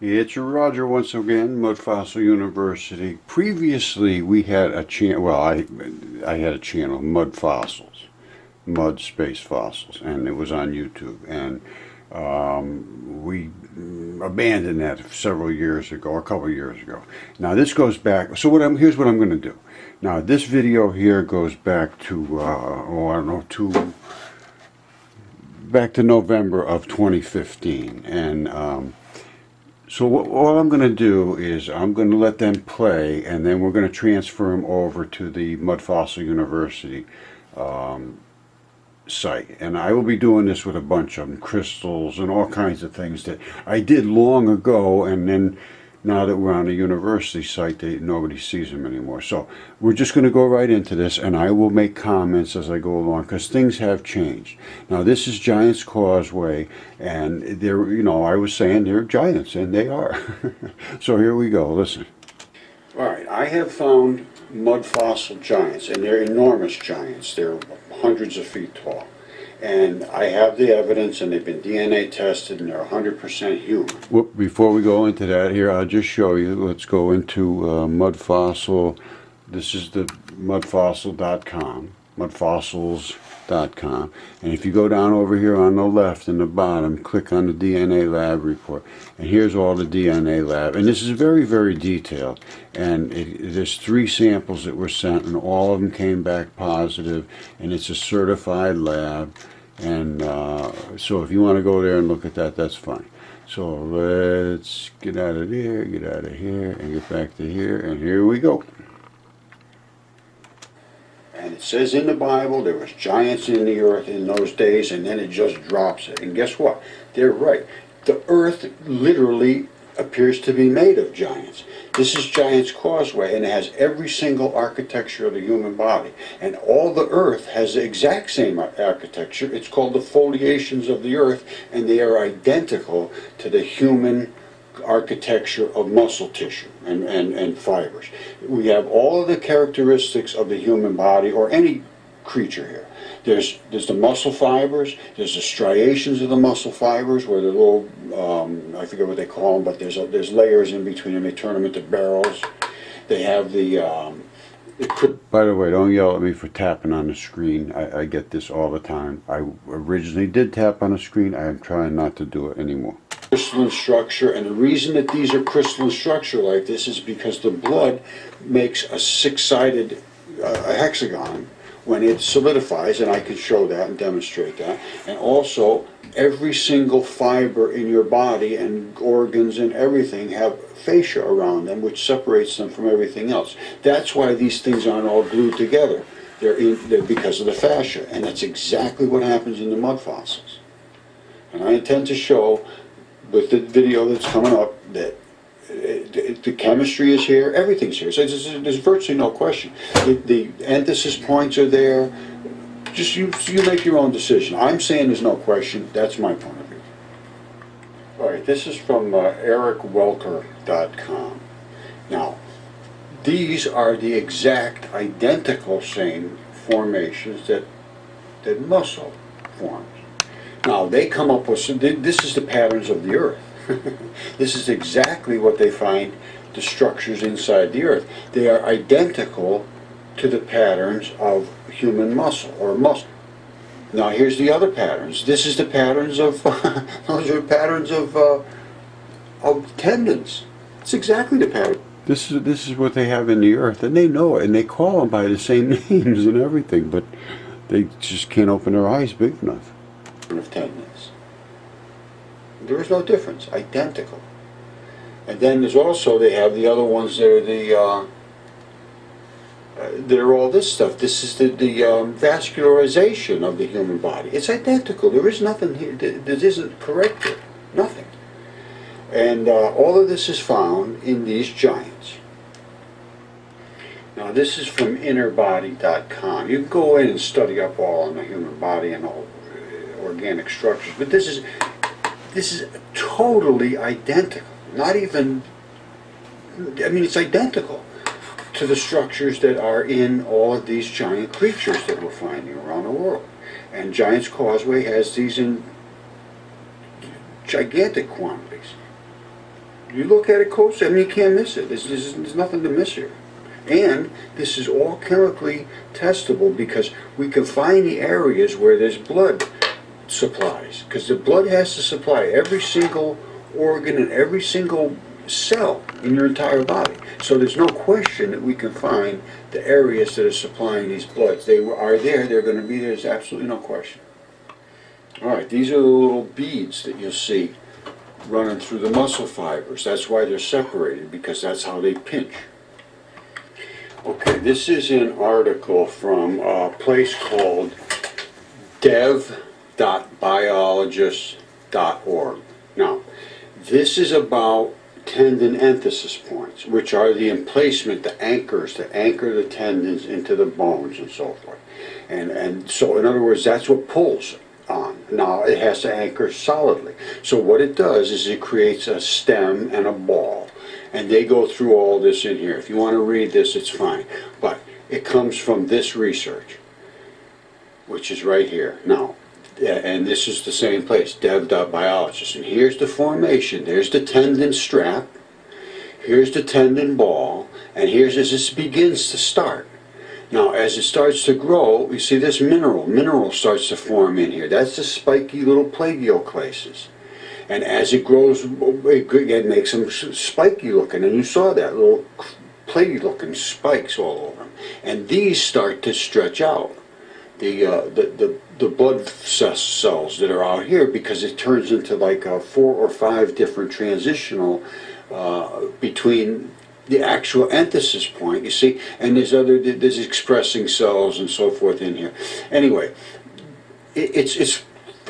It's Roger once again, Mud Fossil University. Previously, we had a channel. Well, I had a channel, Mud Fossils, Mud Space Fossils, and it was on YouTube. And we abandoned that several years ago, a couple of years ago. Now this goes back. So here's what I'm going to do. Now this video here goes back to I don't know, back to November of 2015, and. So all I'm going to do is I'm going to let them play, and then we're going to transfer them over to the Mud Fossil University site. And I will be doing this with a bunch of them, crystals and all kinds of things that I did long ago, and then now that we're on the university site, nobody sees them anymore. So we're just going to go right into this, and I will make comments as I go along, because things have changed. Now this is Giants Causeway, and they're, I was saying they're giants, and they are. So here we go, listen. All right, I have found mud fossil giants, and they're enormous giants. They're hundreds of feet tall. And I have the evidence, and they've been DNA tested, and they're 100% human. Well, before we go into that here, I'll just show you. Let's go into Mud Fossil. This is the mudfossil.com, mudfossils.com. And if you go down over here on the left in the bottom, click on the DNA lab report. And here's all the DNA lab. And this is very, very detailed. And there's 3 samples that were sent, and all of them came back positive. And it's a certified lab. And so if you want to go there and look at that, that's fine. So let's get out of there, get out of here, and get back to here. And here we go. And it says in the Bible there was giants in the earth in those days, and then it just drops it. And guess what? They're right. The earth literally appears to be made of giants. This is Giants Causeway, and it has every single architecture of the human body. And all the earth has the exact same architecture. It's called the foliations of the earth, and they are identical to the human architecture of muscle tissue and fibers. We have all of the characteristics of the human body, or any creature here. There's the muscle fibers, there's the striations of the muscle fibers, where the little, I forget what they call them, but there's layers in between them. They turn them into barrels. They have by the way, don't yell at me for tapping on the screen. I get this all the time. I originally did tap on the screen. I am trying not to do it anymore. Crystalline structure, and the reason that these are crystalline structure like this is because the blood makes a 6-sided hexagon when it solidifies, and I can show that and demonstrate that. And also, every single fiber in your body and organs and everything have fascia around them, which separates them from everything else. That's why these things aren't all glued together. They're because of the fascia, and that's exactly what happens in the mud fossils. And I intend to show, with the video that's coming up, that the chemistry is here, everything's here. So there's virtually no question. The emphasis points are there. Just you make your own decision. I'm saying there's no question. That's my point of view. All right, this is from ericwelker.com. Now, these are the exact identical same formations that muscle forms. Now, they come up with this is the patterns of the earth. This is exactly what they find, the structures inside the earth. They are identical to the patterns of human muscle or muscle. Now here's the other patterns. This is the patterns of those are patterns of tendons. It's exactly the pattern. This is what they have in the earth, and they know it, and they call them by the same names and everything, but they just can't open their eyes big enough. Of tendons. There is no difference, identical. And then there's also, they have the other ones that are they're all this stuff. This is the vascularization of the human body. It's identical. There is nothing here that isn't corrected. Nothing. And all of this is found in these giants. Now this is from innerbody.com. You can go in and study up all on the human body and all organic structures, but this is totally identical. Not even, I mean, it's identical to the structures that are in all of these giant creatures that we're finding around the world. And Giants Causeway has these in gigantic quantities. You look at it closely, I mean, you can't miss it. There's nothing to miss here. And this is all chemically testable because we can find the areas where there's blood supplies. Because the blood has to supply every single organ and every single cell in your entire body. So there's no question that we can find the areas that are supplying these bloods. They are there, they're going to be there, there's absolutely no question. Alright, these are the little beads that you'll see running through the muscle fibers. That's why they're separated, because that's how they pinch. Okay, this is an article from a place called dev.biologist.org. Now, this is about tendon enthesis points, which are the emplacement, the anchors that anchor the tendons into the bones and so forth. And so, in other words, that's what pulls on. Now, it has to anchor solidly. So what it does is it creates a stem and a ball. And they go through all this in here. If you want to read this, it's fine. But it comes from this research, which is right here. Now, and this is the same place, dev.biologist. And here's the formation. There's the tendon strap. Here's the tendon ball. And here's as this begins to start. Now, as it starts to grow, you see this mineral starts to form in here. That's the spiky little plagioclases. And as it grows, it makes them spiky looking. And you saw that little plagy looking spikes all over them. And these start to stretch out. The blood cells that are out here, because it turns into like 4 or 5 different transitional between the actual enthesis point, you see, and there's expressing cells and so forth in here. Anyway, it's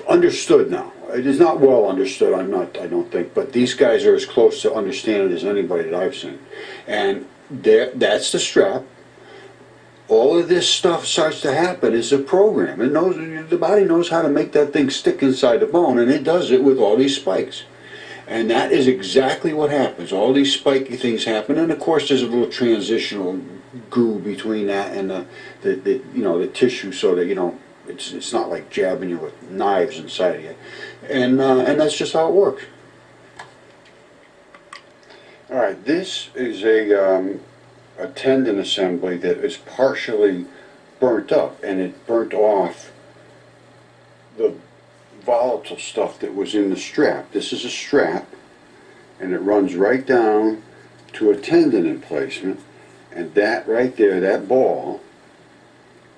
understood now. It is not well understood, I don't think, but these guys are as close to understanding as anybody that I've seen. And that's the strap. All of this stuff starts to happen. It's a program. It knows, the body knows how to make that thing stick inside the bone, and it does it with all these spikes. And that is exactly what happens. All these spiky things happen, and of course there's a little transitional goo between that and the tissue, so that it's not like jabbing you with knives inside of you, and that's just how it works. All right, this is a tendon assembly that is partially burnt up, and it burnt off the volatile stuff that was in the strap. This is a strap, and it runs right down to a tendon emplacement, and that right there, that ball,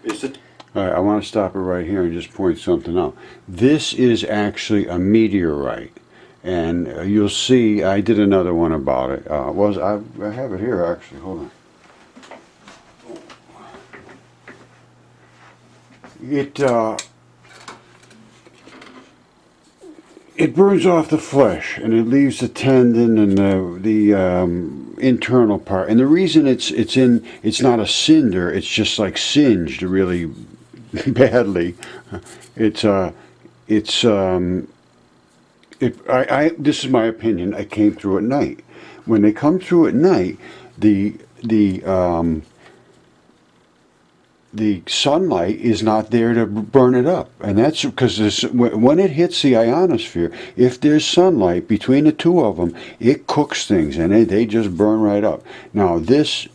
is the... All right, I want to stop it right here and just point something out. This is actually a meteorite, and you'll see, I did another one about it. I have it here actually, hold on. It burns off the flesh, and it leaves the tendon and the internal part. And the reason it's not a cinder, it's just like singed really badly. This is my opinion. I came through at night. When they come through at night, the sunlight is not there to burn it up, and that's because when it hits the ionosphere, if there's sunlight between the two of them, it cooks things, and they just burn right up. Now this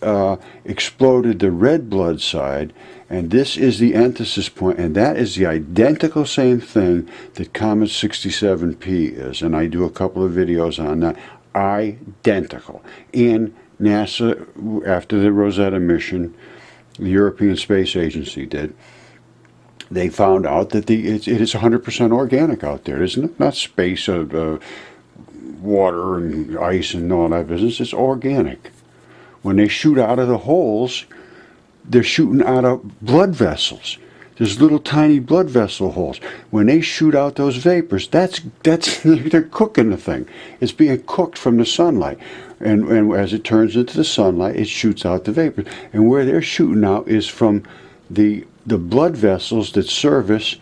exploded the red blood side, and this is the enthesis point, and that is the identical same thing that Comet 67P is, and I do a couple of videos on that. Identical. And NASA, after the Rosetta mission, the European Space Agency did, they found out that it is 100% organic out there. It's not space, water and ice and all that business. It's organic. When they shoot out of the holes, they're shooting out of blood vessels. There's little tiny blood vessel holes. When they shoot out those vapors, that's they're cooking the thing. It's being cooked from the sunlight. And as it turns into the sunlight, it shoots out the vapors. And where they're shooting out is from the blood vessels that service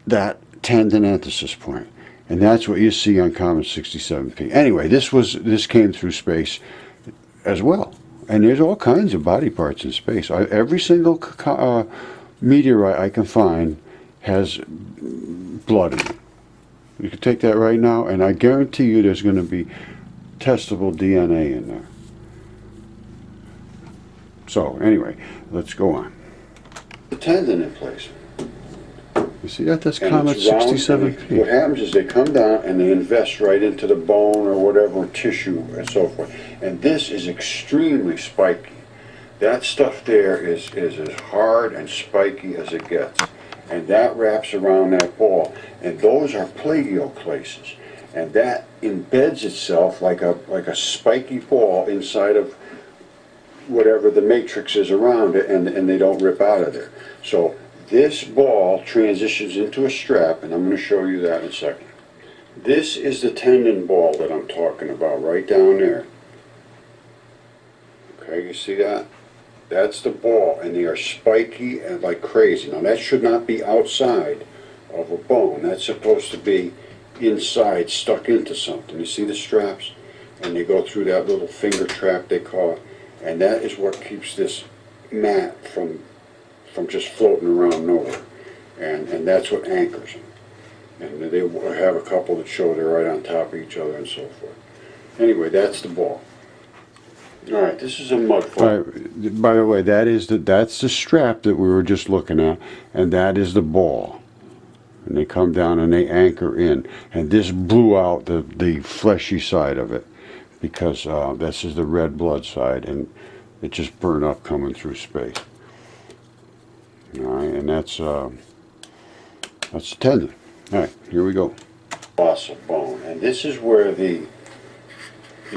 that tendon enthesis point. And that's what you see on Comet 67P. Anyway, this came through space as well. And there's all kinds of body parts in space. Every single meteorite I can find has blood in it. You can take that right now, and I guarantee you there's going to be testable DNA in there. So anyway, let's go on. The tendon in place. You see that? That's And Comet it's round, 67P. what happens is they come down and they invest right into the bone or whatever tissue and so forth. And this is extremely spiky. That stuff there is as hard and spiky as it gets. And that wraps around that ball. And those are plagioclases. And that embeds itself like a spiky ball inside of whatever the matrix is around it, and they don't rip out of there. So this ball transitions into a strap, and I'm going to show you that in a second. This is the tendon ball that I'm talking about, right down there. Okay, you see that? That's the ball, and they are spiky and like crazy. Now that should not be outside of a bone. That's supposed to be inside, stuck into something. You see the straps? And they go through that little finger trap, they call it. And that is what keeps this mat from just floating around nowhere. And that's what anchors them. And they have a couple that show they're right on top of each other and so forth. Anyway, that's the ball. All right, this is a mud flap. Right. By the way, that's the strap that we were just looking at, and that is the ball. And they come down and they anchor in. And this blew out the fleshy side of it, because this is the red blood side, and it just burned up coming through space. All right, and that's the tendon. All right, here we go. Fossil bone, and this is where you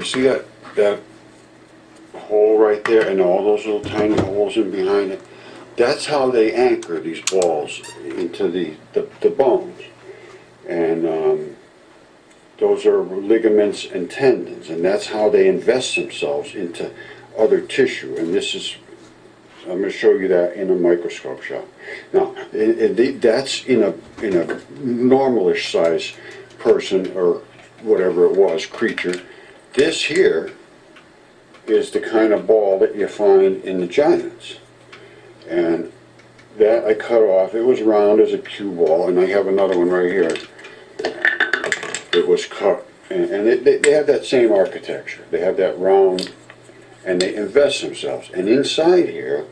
see that hole right there, and all those little tiny holes in behind it. That's how they anchor these balls into the bones, and those are ligaments and tendons, and that's how they invest themselves into other tissue. And this is, I'm going to show you that in a microscope shot. Now, that's in a normalish size person or whatever it was, creature. This here is the kind of ball that you find in the giants. And that I cut off. It was round as a cue ball, and I have another one right here. It was cut, and they have that same architecture. They have that round, and they invest themselves. And inside here,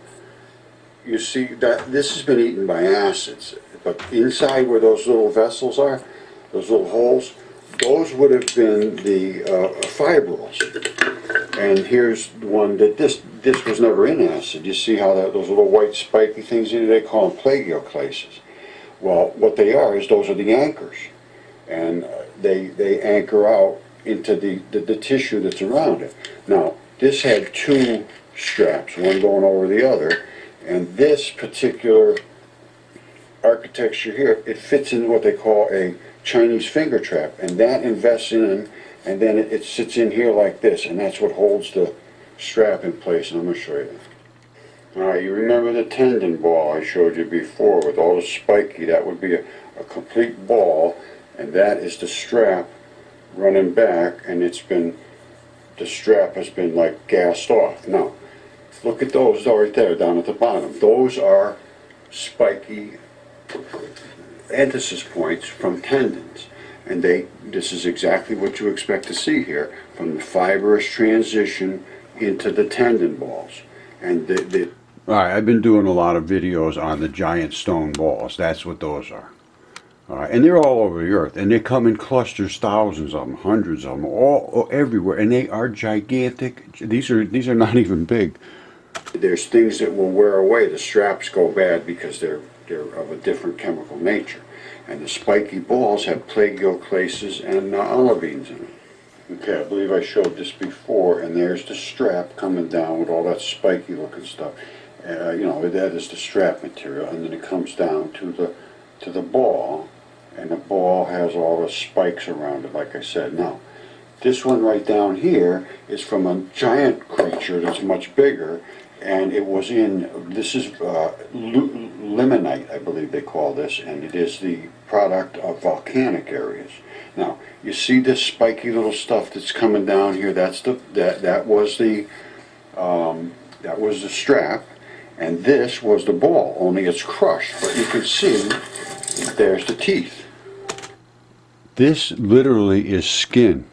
you see that this has been eaten by acids. But inside where those little vessels are, those little holes, those would have been the fibrils. And here's one that this was never in acid. You see how those little white spiky things in it, they call them plagioclases. Well, what they are is those are the anchors. And they anchor out into the tissue that's around it. Now, this had two straps, one going over the other, and this particular architecture here, it fits in what they call a Chinese finger trap, and that invests in, and then it sits in here like this, and that's what holds the strap in place, and I'm going to show you that. Alright, you remember the tendon ball I showed you before with all the spiky? That would be a complete ball, and that is the strap running back, and the strap has been like gassed off. Now, look at those right there down at the bottom. Those are spiky antithesis points from tendons, and this is exactly what you expect to see here, from the fibrous transition into the tendon balls. And all right, I've been doing a lot of videos on the giant stone balls. That's what those are. All right, and they're all over the earth, and they come in clusters, thousands of them, hundreds of them, all everywhere, and they are gigantic. These are not even big. There's things that will wear away. The straps go bad because they're of a different chemical nature, and the spiky balls have plagioclases and olivines in them. Okay, I believe I showed this before, and there's the strap coming down with all that spiky looking stuff. That is the strap material, and then it comes down to the ball, and the ball has all the spikes around it, like I said. Now, this one right down here is from a giant creature that's much bigger, and it was this is limonite, I believe they call this, and it is the product of volcanic areas. Now, you see this spiky little stuff that's coming down here? That was the strap, and this was the ball. Only it's crushed, but you can see there's the teeth. This literally is skin.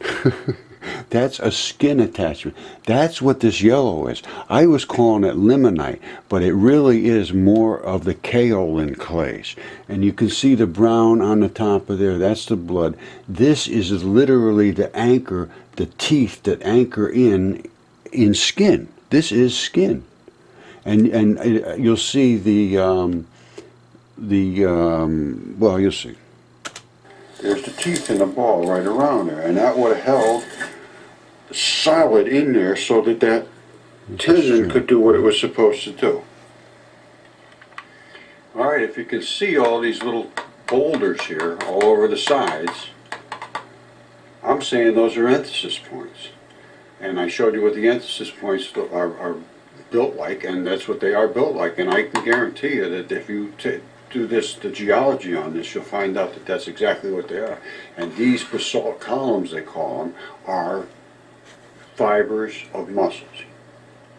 That's a skin attachment. That's what this yellow is. I was calling it limonite, but it really is more of the kaolin clays. And you can see the brown on the top of there. That's the blood. This is literally the anchor, the teeth that anchor in skin. This is skin. And you'll see well, you'll see. There's the teeth in the ball right around there, and that would have held solid in there so that that tendon could do what it was supposed to do. All right, if you can see all these little boulders here all over the sides, I'm saying those are emphasis points. And I showed you what the emphasis points are built like, and that's what they are built like. And I can guarantee you that if you do the geology on this, you'll find out that that's exactly what they are. And these basalt columns, they call them, are fibers of muscles.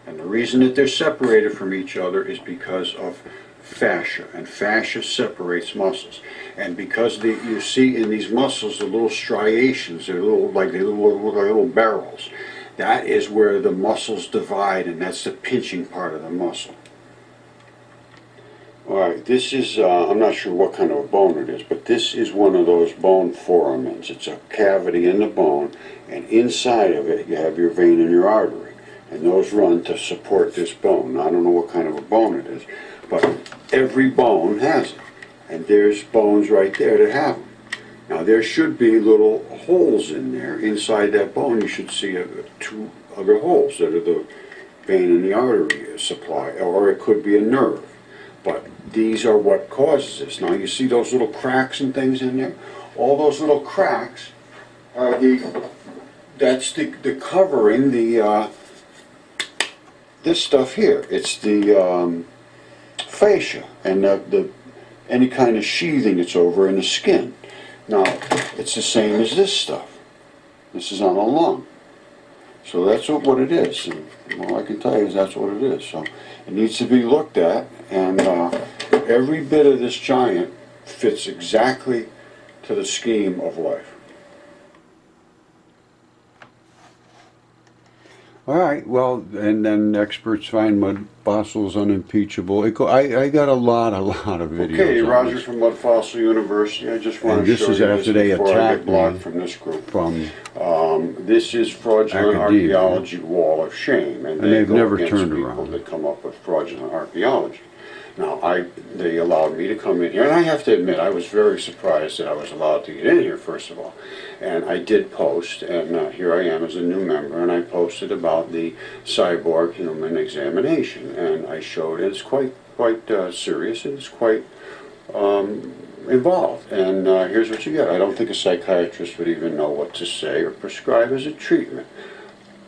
And the reason that they're separated from each other is because of fascia, and fascia separates muscles. And because you see in these muscles the little striations, they're like little barrels. That is where the muscles divide, and that's the pinching part of the muscle. Alright, this is, I'm not sure what kind of a bone it is, but this is one of those bone foramens. It's a cavity in the bone, and inside of it you have your vein and your artery. And those run to support this bone. Now, I don't know what kind of a bone it is, but every bone has it. And there's bones right there that have them. Now, there should be little holes in there. Inside that bone, you should see two other holes that are the vein and the artery supply, or it could be a nerve. But these are what causes this. Now, you see those little cracks and things in there? All those little cracks are that's the covering, this stuff here. It's the fascia and any kind of sheathing that's over in the skin. Now, it's the same as this stuff. This is on a lung. So that's what it is. And all I can tell you is that's what it is. So it needs to be looked at, and every bit of this giant fits exactly to the scheme of life. All right, well, and then experts find mud fossils unimpeachable. I got a lot of videos. Okay, Roger from Mud Fossil University. I just want to show you this before I get blocked from this group. This is Fraudulent Archaeology Wall of Shame, and they've never against turned people around. that come up with fraudulent archaeology. Now, they allowed me to come in here, and I have to admit, I was very surprised that I was allowed to get in here, first of all. And I did post, and here I am as a new member, and I posted about the cyborg human examination, and I showed it's quite serious, and it's quite involved. And here's what you get. I don't think a psychiatrist would even know what to say or prescribe as a treatment.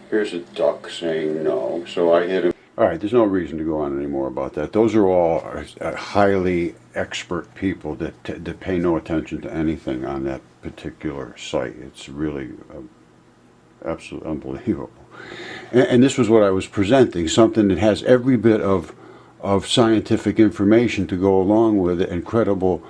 Here's a duck saying no, so I hit him. All right, there's no reason to go on anymore about that. Those are all highly expert people that pay no attention to anything on that particular site. It's really absolutely unbelievable. And this was what I was presenting, something that has every bit of scientific information to go along with it, and credible.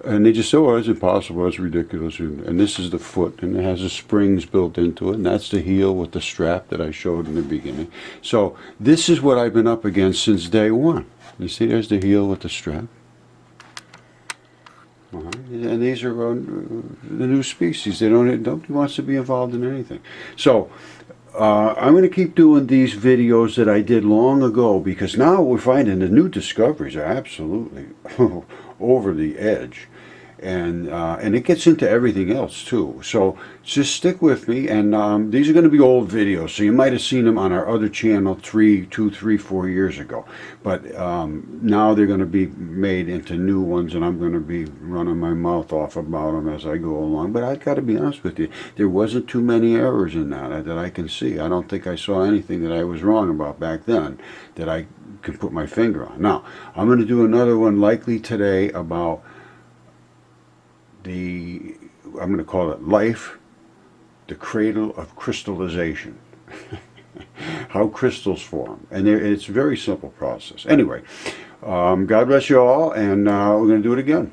And they just say, oh, it's impossible, it's ridiculous. And this is the foot, and it has the springs built into it, and that's the heel with the strap that I showed in the beginning. So this is what I've been up against since day one. You see, there's the heel with the strap. And these are the new species. Nobody wants to be involved in anything. So I'm going to keep doing these videos that I did long ago, because now we're finding the new discoveries are absolutely over the edge. And it gets into everything else too. So just stick with me, and these are going to be old videos, so you might have seen them on our other channel 2, 3, 4 years ago. But now they're going to be made into new ones, and I'm going to be running my mouth off about them as I go along. But I've got to be honest with you, there wasn't too many errors in that I can see. I don't think I saw anything that I was wrong about back then that I could put my finger on. Now, I'm going to do another one likely today about I'm going to call it life, the cradle of crystallization. How crystals form. And it's a very simple process. Anyway, God bless you all, and we're going to do it again.